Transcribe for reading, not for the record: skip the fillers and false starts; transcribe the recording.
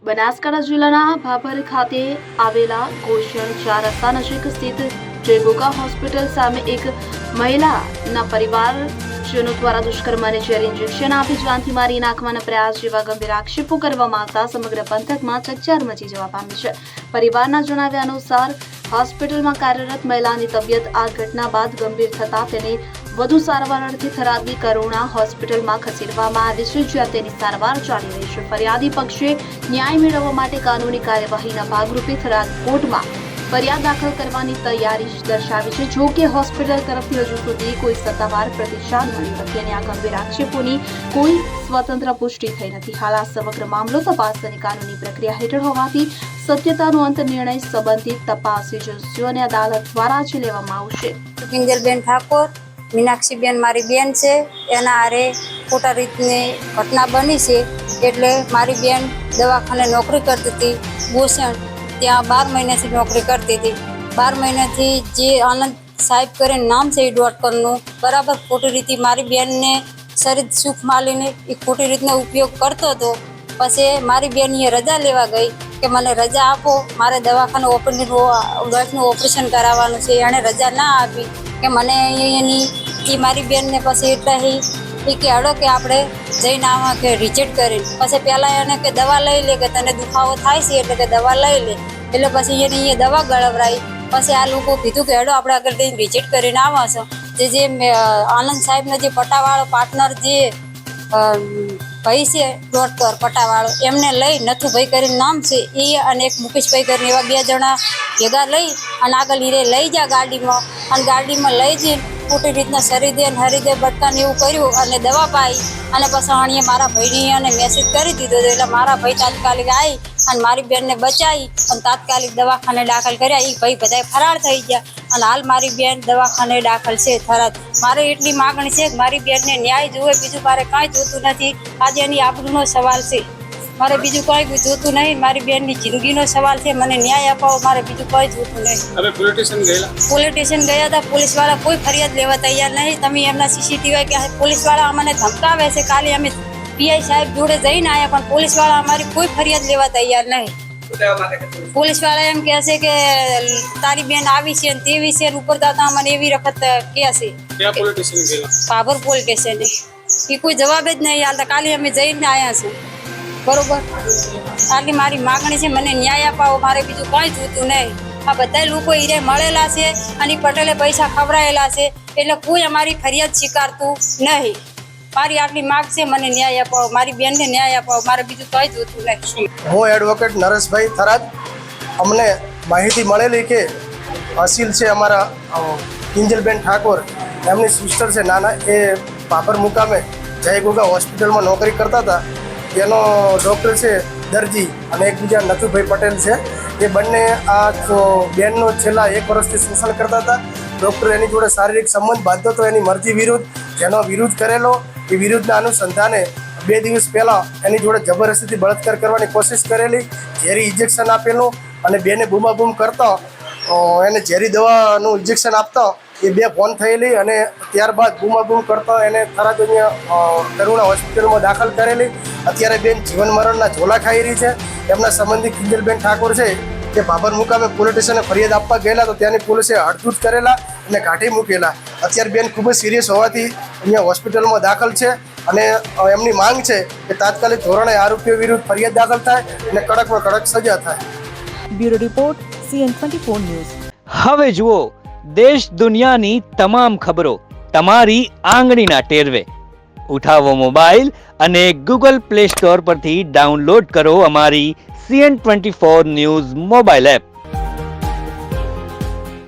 બનાસકાંઠા જિલ્લાના ભાભર ખાતે આવેલા ગોશણ 4 રસ્તા નજીક સ્થિત જયગોગા હોસ્પિટલ સામે એક મહિલાના પરિવારજનો દ્વારા દુષ્કર્મ અને ઝેર ઇન્જેક્શન આપી જાનથી મારી નાખવાના પ્રયાસ જેવા ગંભીર આક્ષેપો કરવામાં આવતા સમગ્ર પંથકમાં ચકચાર મચી જવા પામી છે। પરિવારના જણાવ્યા અનુસાર હોસ્પિટલમાં કાર્યરત મહિલાની તબિયત આ ઘટના બાદ ગંભીર થતા તેને વધુ સારવાર અર્થે થરાદની કરુણા હોસ્પિટલમાં ખસેડવામાં આવી છે, જ્યાં તેની સારવાર ચાલી રહી છે। ફરિયાદી પક્ષે ન્યાય મેળવવા માટે કાનૂની કાર્યવાહીના ભાગરૂપે થરાદ કોર્ટમાં ફરિયાદ દાખલ કરવાની તૈયારી દર્શાવી છે। જો કે હોસ્પિટલ તરફથી હજુ સુધી કોઈ સત્તાવાર પ્રતિસાદ મળ્યો નથી અને આ ગંભીર આક્ષેપોની કોઈ સ્વતંત્ર પુષ્ટિ થઈ નથી। હાલ આ સમગ્ર મામલો તપાસ અને કાનૂની પ્રક્રિયા હેઠળ હોવાથી સત્યતાનો અંત નિર્ણય સંબંધિત તપાસ એજન્સીઓ અને અદાલત દ્વારા જ લેવામાં આવશે। કિંજલબેન ઠાકોર, મીનાક્ષીબેન મારી બેન છે, એના હારે ખોટા રીતની ઘટના બની છે। એટલે મારી બેન દવાખાને નોકરી કરતી હતી ગોસણ, ત્યાં 12 મહિનાથી નોકરી કરતી હતી। 12 મહિનાથી જે આનંદ સાહેબ કરીને નામ છે એ ડોક્ટરનું બરાબર ખોટી રીતે મારી બેનને શરીર સુખ માલીને એ ખોટી રીતનો ઉપયોગ કરતો હતો। પછી મારી બેન એ રજા લેવા ગઈ કે મને રજા આપો, મારે દવાખાને ઓપરેશન કરાવવાનું છે। એણે રજા ના આપી કે મને એની એ મારી બેનને પછી એટલે એ કે હડો કે આપણે જઈને આવા કે રિજેક્ટ કરીને પછી પહેલાં એને કે દવા લઈ લે કે તને દુખાવો થાય છે એટલે કે દવા લઈ લે। એટલે પછી એની એ દવા ગળવરાઈ। પછી આ લોકો કીધું કે હેડો આપણે આગળ જઈને રિજેક્ટ કરીને આવવા છો। જે આનંદ સાહેબનો જે પટાવાળો પાર્ટનર જે ભાઈ છે ડોક્ટર પટાવાળો, એમને લઈ નથુભાઈ કરીને નામ છે એ અને એક મુકેશભાઈ કરીને એવા 2 જણા ભેગા લઈ અને આગળ હીરે લઈ જા ગાડીમાં અને ગાડીમાં લઈ જઈને ખોટી રીતના શરીદે હરીદે બટકાને એવું કર્યું અને દવા પાઈ અને પછી અણીએ મારા ભાઈને અને મેસેજ કરી દીધો। એટલે મારા ભાઈ તાત્કાલિક આવી અને મારી બેનને બચાવી અને તાત્કાલિક દવાખાને દાખલ કર્યા। એ ભાઈ બધા ફરાર થઈ ગયા અને હાલ મારી બેન દવાખાને દાખલ છે થરાદ। મારે એટલી માગણી છે કે મારી બેનને ન્યાય જોવે, બીજું મારે કાંઈ જોતું નથી। આજે એની આબરૂનો સવાલ છે, મારે બીજું કંઈ જોતું નહીં। મારી બેનની જિંદગીનો સવાલ છે, મને ન્યાય અપાવો, મારે બીજું કંઈ જોતું નહીં। હવે પોલીસ સ્ટેશન ગયા હતા, પોલીસવાળા કોઈ ફરિયાદ લેવા તૈયાર નહીં। તમે એમના સીસીટીવી કે પોલીસવાળા અમને ધમકાવે છે। કાલે અમે પીઆઈ સાહેબ જોડે જઈને આવ્યા પણ પોલીસવાળા અમારી કોઈ ફરિયાદ લેવા તૈયાર નહીં। પોલીસવાળા એમ કહે છે કે તારી બેન આવી છે ને તેવી છે ને ઉપર દાતા મને એવી વખત કહે છે ભાભર પોલીસ સ્ટેશને એ કોઈ જવાબ જ નહીં હાલતા। કાલે અમે જઈને આવ્યા છે બરોબર। આટલી મારી માગણી છે, મને ન્યાય અપાવો, મારે બીજું કંઈ જોતું નહીં। આ બધા લોકો હીરે મળેલા છે અને પટેલે પૈસા ખવડાયેલા છે એટલે કોઈ અમારી ફરિયાદ સ્વીકારતું નહીં। મારી આટલી માગ છે, મને ન્યાય અપાવો, મારી બેનને ન્યાય અપાવો, મારે બીજું કંઈ જોતું નહીં। હું એડવોકેટ નરેશભાઈ થરાદ। અમને માહિતી મળેલી કે અસીલ છે અમારા કિંજલબેન ઠાકોર, એમની સિસ્ટર છે નાના, એ ભાભર મુકામે જયગોગા હોસ્પિટલમાં નોકરી કરતા હતા। એનો ડૉક્ટર છે દરજી અને એક બીજા નથુભાઈ પટેલ છે, એ બંને આ બેનનો છેલ્લા 1 વર્ષથી શોષણ કરતા હતા। ડૉક્ટર એની જોડે શારીરિક સંબંધ બાંધતો હતો એની મરજી વિરુદ્ધ, જેનો વિરોધ કરેલો એ વિરુદ્ધના અનુસંધાને 2 દિવસ પહેલાં એની જોડે જબરદસ્તીથી બળાત્કાર કરવાની કોશિશ કરેલી, ઝેરી ઇન્જેક્શન આપેલું અને બેને બૂમાબૂમ કરતો એને ઝેરી દવાનું ઇન્જેક્શન આપતો એ 2 ફોન થયેલી અને ત્યારબાદ બૂમાબૂમ કરતો એને થરાદ કરુણા હોસ્પિટલમાં દાખલ કરેલી। અત્યારે બેન જીવન મરણના ઝોલા ખાઈ રહી છે। એમના સંબંધી કિંજલબેન ઠાકોર છે કે ભાભર મુકામે પોલીસ સ્ટેશને ફરિયાદ આપવા ગયેલા તો ત્યાંની પોલીસે હડધૂત કરેલા અને કાઢી મૂકેલા। અત્યારે બેન ખૂબ જ સિરિયસ હોવાથી અહીંયા હોસ્પિટલમાં દાખલ છે અને એમની માંગ છે કે તાત્કાલિક ધોરણે આરોપીઓ વિરુદ્ધ ફરિયાદ દાખલ થાય અને કડકમાં કડક સજા થાય। Bureau report CN24 news. હવે જુઓ દેશ દુનિયાની તમામ ખબરો તમારી આંગળીના ટેરવે। ઉઠાવો મોબાઈલ અને Google Play Store પરથી ડાઉનલોડ કરો અમારી CN24 ન્યૂઝ મોબાઈલ એપ।